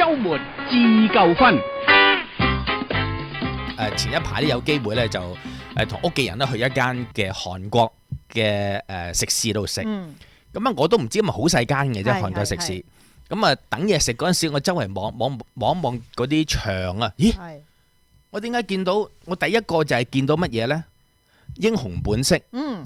週末自救分。前一排咧有機會咧就同屋企人咧去一間嘅韓國嘅食肆度食。咁啊我都唔知，因為好細間嘅啫韓國食肆。咁啊等嘢食嗰陣時，我周圍望嗰啲牆啊，咦？我點解見到我第一個就係見到乜嘢呢？英雄本色，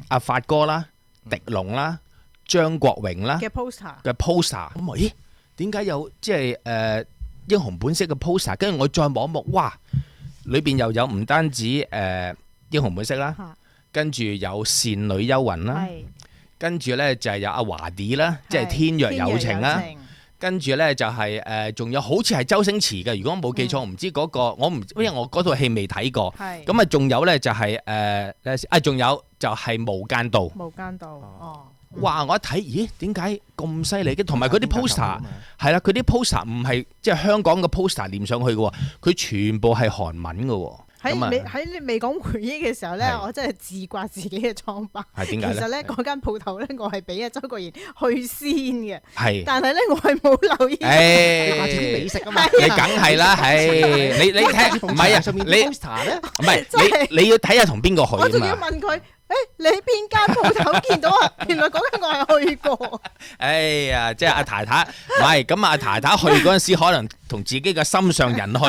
阿發哥啦、狄龍啦、張國榮啦嘅 poster，咁咦？點解有即係英雄本色嘅 poster？ 跟住我再望，哇！裏邊又有唔單止英雄本色啦，跟住有倩女幽魂啦，跟住呢就係有阿華弟啦，即係天若有情啦。跟住呢，就係仲有好似係周星馳嘅，如果我冇記錯，唔知嗰個我唔，因為我嗰套戲未睇過。咁啊，仲有呢，就係仲有就係《無間道》。無間道哇！我一睇，咦？點解咁犀利嘅？同埋佢啲 poster 係啦，佢啲 poster 唔係即係香港嘅 poster 連上去嘅喎，佢全部係韓文嘅喎。喺你未講回憶嘅時候咧，我真係自刮自己嘅瘡疤。係點解咧？其實咧嗰間鋪頭咧，我係俾阿周國賢去先嘅。係。但係咧，我係冇留意。下次啲美食啊嘛，你梗係啦，係你睇唔係啊？你 poster 咧？唔係你要睇下同邊個去啊嘛？我仲要問佢。你喺邊間鋪頭見到啊？原來嗰間我係去過。哎呀，即係阿太太，唔係咁啊！阿太太去嗰陣時，可能同自己嘅心上人去，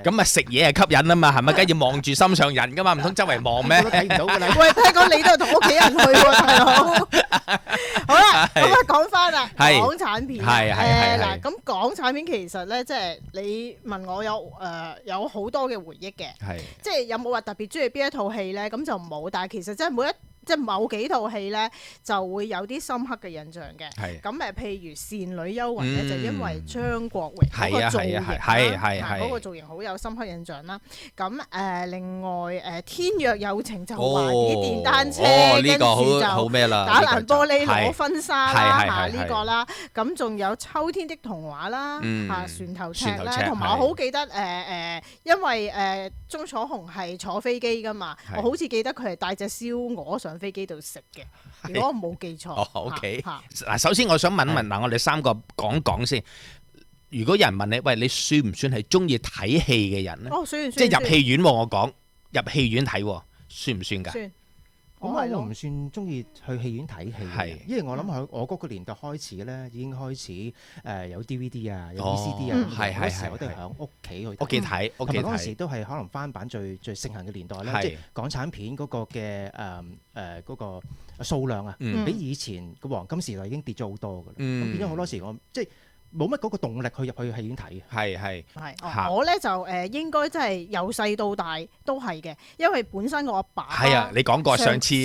咁啊食嘢係吸引啊嘛，係咪？梗係要望住心上人噶嘛，唔通周圍望咩？睇唔到㗎啦。喂，聽講你都係同屋企人去喎，大佬。好啦，咁啊講翻啦，港產片。嗱，咁港產片其實咧，即係你問我有好多嘅回憶嘅，即係有冇話特別中意邊一套戲咧？咁就冇，但係其實真係即係某幾套戲咧，就會有啲深刻嘅印象嘅。咁譬如《倩女幽魂》咧，就因為張國榮嗰個造型，嗰個造型好有深刻印象啦。咁另外《天若有情》就話啲電單車，跟住就打爛玻璃攞婚紗啦，呢個啦。咁仲有《秋天的童話》啦，船頭尺啦，同埋我好記得因為鐘楚紅係坐飛機㗎嘛，我好似記得佢係帶隻燒鵝上飛機度食嘅，如果我冇記錯。OK。嗱，首先我想問一問嗱，我哋三個講先。如果有人問你，喂，你算唔算係中意睇戲嘅人咧？算。即係入戲院喎，我講入戲院睇，算唔算㗎？算。我唔算中意去戲院睇戲，因為我諗喺我嗰個年代開始咧，已經開始有 DVD 啊，有 VCD 啊，嗰時我都係喺屋企去睇，同埋嗰陣時都係可能翻版最盛行嘅年代咧，即係港產片嗰個嘅嗰個數量啊，比以前個黃金時代已經跌咗好多㗎啦，咁變咗好多時我即係冇乜嗰個動力去入去戲院睇。係。我咧就應該真係由細到大都係嘅，因為本身我阿爸係啊，你講過上次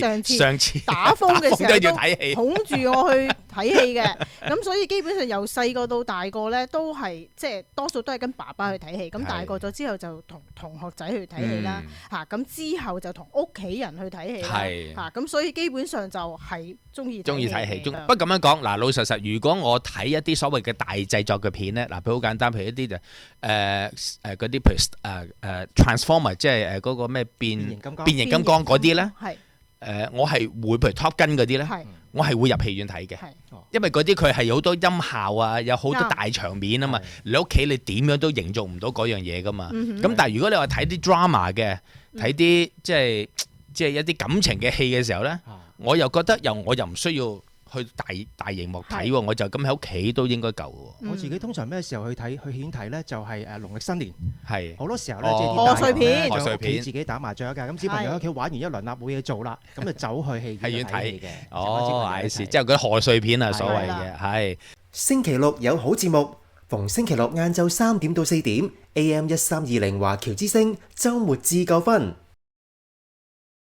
打風嘅時候都要睇戲，捧住我去睇戲嘅。咁所以基本上由細個到大個咧，都係即係多數都係跟爸爸去睇戲。咁大個咗之後就同同學仔去睇戲啦。咁之後就同屋企人去睇戲啦。咁所以基本上就係中意睇戲。不過咁樣講嗱，老實實，如果我睇一啲所謂嘅大製作嘅片咧，嗱，譬如好簡單，譬如一啲就嗰啲譬如Transformer， 即係嗰個咩變形金剛嗰啲咧，我係會譬如 Top Gun 嗰啲咧，我係會入戲院睇嘅，因為嗰啲佢係有好多音效啊，有好多大場面啊嘛，你屋企你點樣都營造唔到嗰樣嘢噶嘛，咁但係如果你話睇啲 drama 嘅，睇啲即係一啲感情嘅戲嘅時候咧，我又覺得我又唔需要去大熒幕睇喎，我就咁喺屋企都應該夠喎。我自己通常咩時候去戲院睇咧？就係農曆新年，好多時候咧，賀歲片，喺屋企自己打麻雀㗎。咁小朋友喺屋企玩完一輪啦，冇嘢做啦，咁就走去戲院睇戲嘅。即係嗰啲賀歲片啊，所謂嘅係。星期六有好節目，逢星期六晏晝3點到4點 ，AM 1320華僑之聲，週末自救分。